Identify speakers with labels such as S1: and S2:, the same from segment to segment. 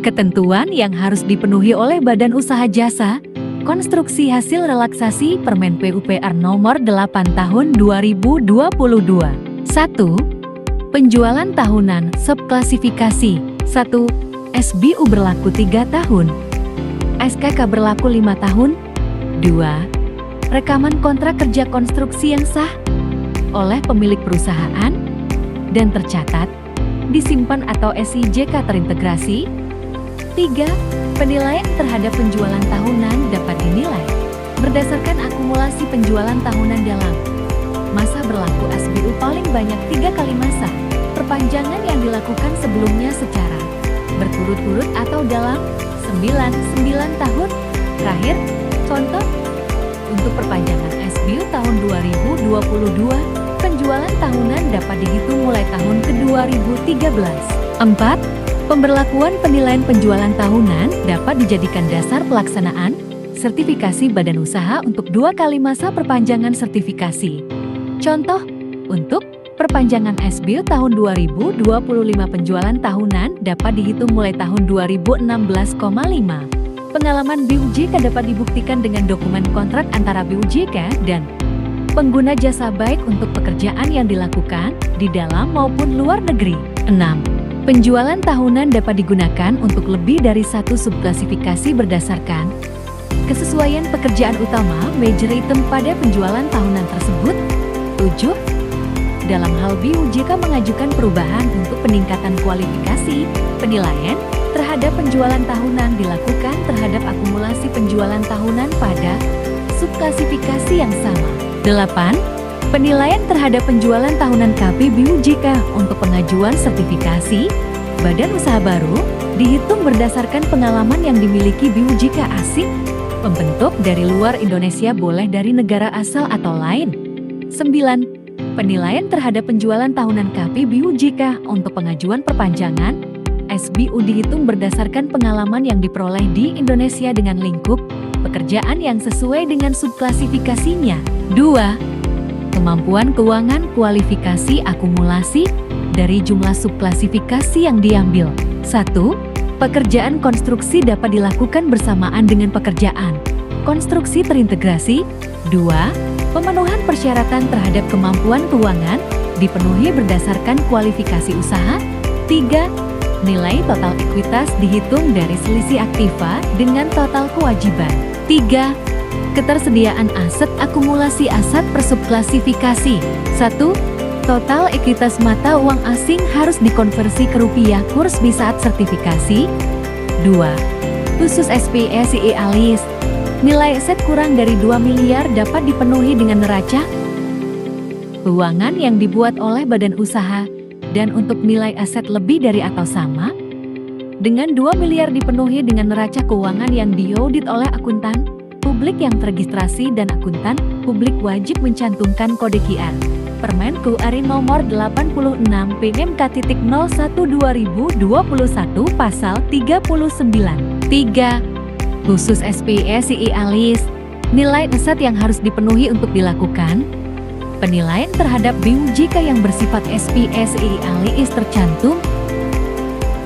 S1: Ketentuan yang harus dipenuhi oleh Badan Usaha Jasa Konstruksi hasil relaksasi Permen PUPR Nomor 8 Tahun 2022. 1. Penjualan tahunan subklasifikasi. 1. SBU berlaku 3 tahun. SKK berlaku 5 tahun. 2. Rekaman kontrak kerja konstruksi yang sah oleh pemilik perusahaan dan tercatat, disimpan atau SIJK terintegrasi. 3. Penilaian terhadap penjualan tahunan dapat dinilai berdasarkan akumulasi penjualan tahunan dalam masa berlaku SBU paling banyak 3 kali masa perpanjangan yang dilakukan sebelumnya secara berturut-turut atau dalam 9 tahun terakhir. Contoh, untuk perpanjangan SBU tahun 2022, penjualan tahunan dapat dihitung mulai tahun ke-2013. 4. Pemberlakuan penilaian penjualan tahunan dapat dijadikan dasar pelaksanaan sertifikasi badan usaha untuk 2 kali masa perpanjangan sertifikasi. Contoh, untuk perpanjangan SBU tahun 2025 penjualan tahunan dapat dihitung mulai tahun 2016,5. Pengalaman BUJK dapat dibuktikan dengan dokumen kontrak antara BUJK dan pengguna jasa baik untuk pekerjaan yang dilakukan di dalam maupun luar negeri. 6. Penjualan tahunan dapat digunakan untuk lebih dari satu subklasifikasi berdasarkan kesesuaian pekerjaan utama major item pada penjualan tahunan tersebut. 7. Dalam hal BUJK mengajukan perubahan untuk peningkatan kualifikasi, penilaian terhadap penjualan tahunan dilakukan terhadap akumulasi penjualan tahunan pada subklasifikasi yang sama. 8. Penilaian terhadap penjualan tahunan KP BUJK untuk pengajuan sertifikasi badan usaha baru dihitung berdasarkan pengalaman yang dimiliki BUJK asing, pembentuk dari luar Indonesia boleh dari negara asal atau lain. 9. Penilaian terhadap penjualan tahunan KP BUJK untuk pengajuan perpanjangan SBU dihitung berdasarkan pengalaman yang diperoleh di Indonesia dengan lingkup pekerjaan yang sesuai dengan subklasifikasinya. 2. Kemampuan keuangan kualifikasi akumulasi dari jumlah subklasifikasi yang diambil. 1. Pekerjaan konstruksi dapat dilakukan bersamaan dengan pekerjaan konstruksi terintegrasi. 2. Pemenuhan persyaratan terhadap kemampuan keuangan dipenuhi berdasarkan kualifikasi usaha. 3. Nilai total ekuitas dihitung dari selisih aktiva dengan total kewajiban. 3. Ketersediaan aset akumulasi aset per subklasifikasi. 1. Total ekuitas mata uang asing harus dikonversi ke rupiah kurs di saat sertifikasi. 2. Khusus SPSIE alis. Nilai aset kurang dari 2 miliar dapat dipenuhi dengan neraca keuangan yang dibuat oleh badan usaha dan untuk nilai aset lebih dari atau sama dengan 2 miliar dipenuhi dengan neraca keuangan yang diaudit oleh akuntan publik yang terregistrasi dan akuntan publik wajib mencantumkan kode QR Permen KURI Nomor 86 PMK.01/2021 Pasal 39. 3. Khusus SPSIE alis. Nilai aset yang harus dipenuhi untuk dilakukan penilaian terhadap BUJK yang bersifat SPSIE alis tercantum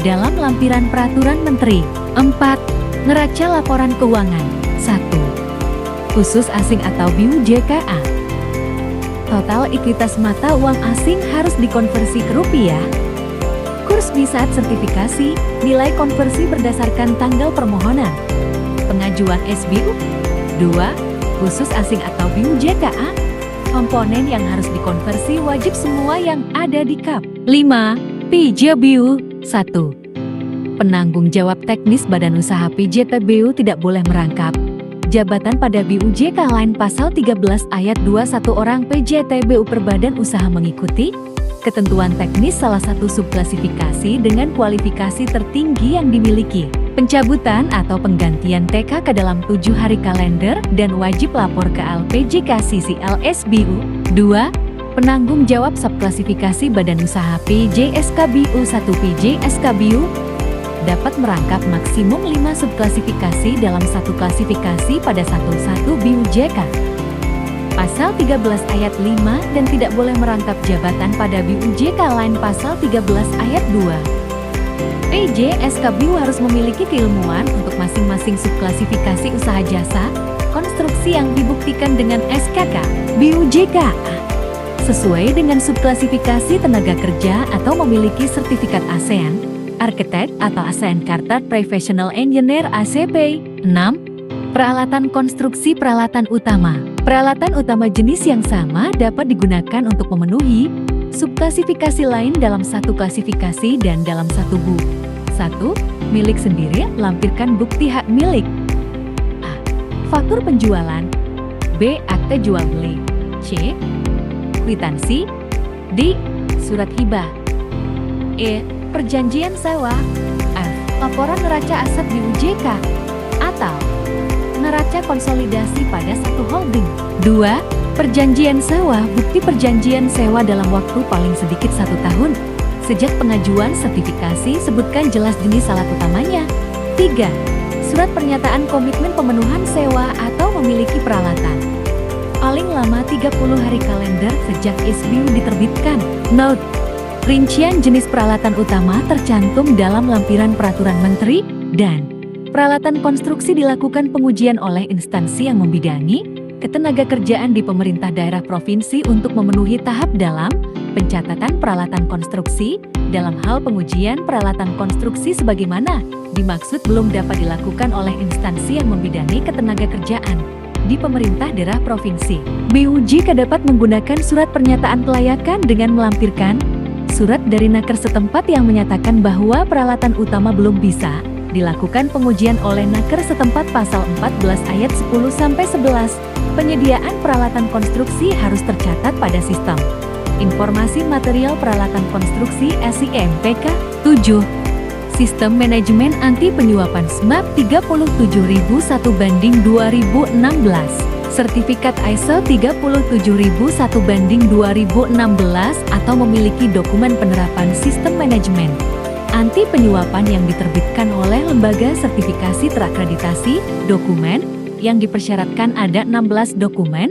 S1: dalam lampiran Peraturan Menteri. 4. Neraca laporan keuangan. 1. Khusus asing atau BUJKA. Total ekuitas mata uang asing harus dikonversi ke rupiah. Kurs di saat sertifikasi, nilai konversi berdasarkan tanggal permohonan pengajuan SBU. 2. Khusus asing atau BUJKA. Komponen yang harus dikonversi wajib semua yang ada di KAP. 5. PJBU. 1. Penanggung jawab teknis badan usaha PJTBU tidak boleh merangkap jabatan pada BUJK lain pasal 13 ayat 21 orang PJTBU per badan usaha mengikuti ketentuan teknis salah satu subklasifikasi dengan kualifikasi tertinggi yang dimiliki. Pencabutan atau penggantian TK ke dalam 7 hari kalender dan wajib lapor ke LPJK CCL SBU. 2. Penanggung jawab subklasifikasi badan usaha PJSKBU 1 PJSKBU dapat merangkap maksimum 5 subklasifikasi dalam satu klasifikasi pada satu BUJK. Pasal 13 ayat 5 dan tidak boleh merangkap jabatan pada BUJK lain pasal 13 ayat 2. PJSKBU harus memiliki keilmuan untuk masing-masing subklasifikasi usaha jasa konstruksi yang dibuktikan dengan SKK BUJK sesuai dengan subklasifikasi tenaga kerja atau memiliki sertifikat ASEAN, Architect atau ASEAN Chartered Professional Engineer ACP. 6. Peralatan konstruksi peralatan utama. Peralatan utama jenis yang sama dapat digunakan untuk memenuhi subklasifikasi lain dalam satu klasifikasi dan dalam satu BU. 1. Milik sendiri, lampirkan bukti hak milik. A. Faktur penjualan. B. Akte jual beli. C. Kwitansi. D. Surat hibah. E. Perjanjian sewa. F. Laporan neraca aset BUJK atau neraca konsolidasi pada satu holding. 2. Perjanjian sewa. Bukti perjanjian sewa dalam waktu paling sedikit 1 tahun. Sejak pengajuan sertifikasi, sebutkan jelas jenis alat utamanya. 3. Surat pernyataan komitmen pemenuhan sewa atau memiliki peralatan. Paling lama 30 hari kalender sejak SBU diterbitkan. Note: rincian jenis peralatan utama tercantum dalam lampiran peraturan menteri dan peralatan konstruksi dilakukan pengujian oleh instansi yang membidangi ketenagakerjaan di pemerintah daerah provinsi untuk memenuhi tahap dalam pencatatan peralatan konstruksi. Dalam hal pengujian peralatan konstruksi sebagaimana dimaksud belum dapat dilakukan oleh instansi yang membidangi ketenagakerjaan di pemerintah daerah provinsi. BUJK dapat menggunakan surat pernyataan kelayakan dengan melampirkan surat dari naker setempat yang menyatakan bahwa peralatan utama belum bisa dilakukan pengujian oleh naker setempat. Pasal 14 ayat 10-11. Penyediaan peralatan konstruksi harus tercatat pada sistem Informasi Material Peralatan Konstruksi SIMPK. 7. Sistem Manajemen Anti Penyuapan SMAP 37001/2016. Sertifikat ISO 37001/2016 atau memiliki dokumen penerapan sistem manajemen anti penyuapan yang diterbitkan oleh lembaga sertifikasi terakreditasi. Dokumen yang dipersyaratkan ada 16 dokumen.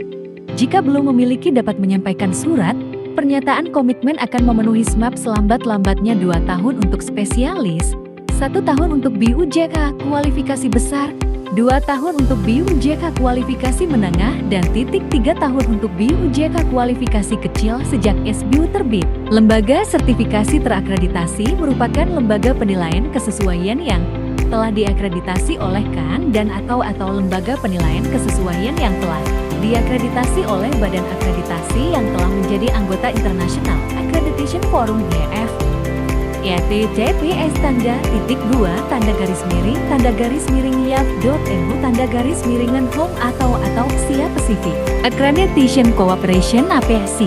S1: Jika belum memiliki, dapat menyampaikan surat pernyataan komitmen akan memenuhi SMAP selambat-lambatnya 2 tahun untuk spesialis, 1 tahun untuk BUJK kualifikasi besar, 2 tahun untuk BUJK kualifikasi menengah, dan 3 tahun untuk BUJK kualifikasi kecil sejak SBU terbit. Lembaga sertifikasi terakreditasi merupakan lembaga penilaian kesesuaian yang telah diakreditasi oleh KAN dan atau lembaga penilaian kesesuaian yang telah diakreditasi oleh Badan Akreditasi yang telah menjadi anggota International Accreditation Forum (GF). YT-TP/YAF.ENU/YAF.ENU/home atau Asia Pacific Accreditation Cooperation APC.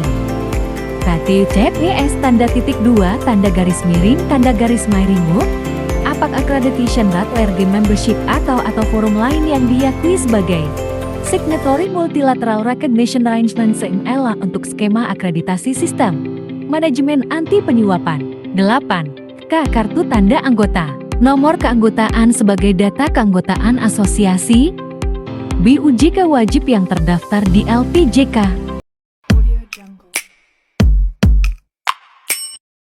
S1: KT-TPS:2-APAC Accreditation Lerge Membership atau forum lain yang diakui sebagai Signatory Multilateral Recognition Arrangement (SMLA) untuk skema akreditasi sistem manajemen anti penyuapan. 8. Kartu tanda anggota. Nomor keanggotaan sebagai data keanggotaan asosiasi BUJK wajib yang terdaftar di LPJK.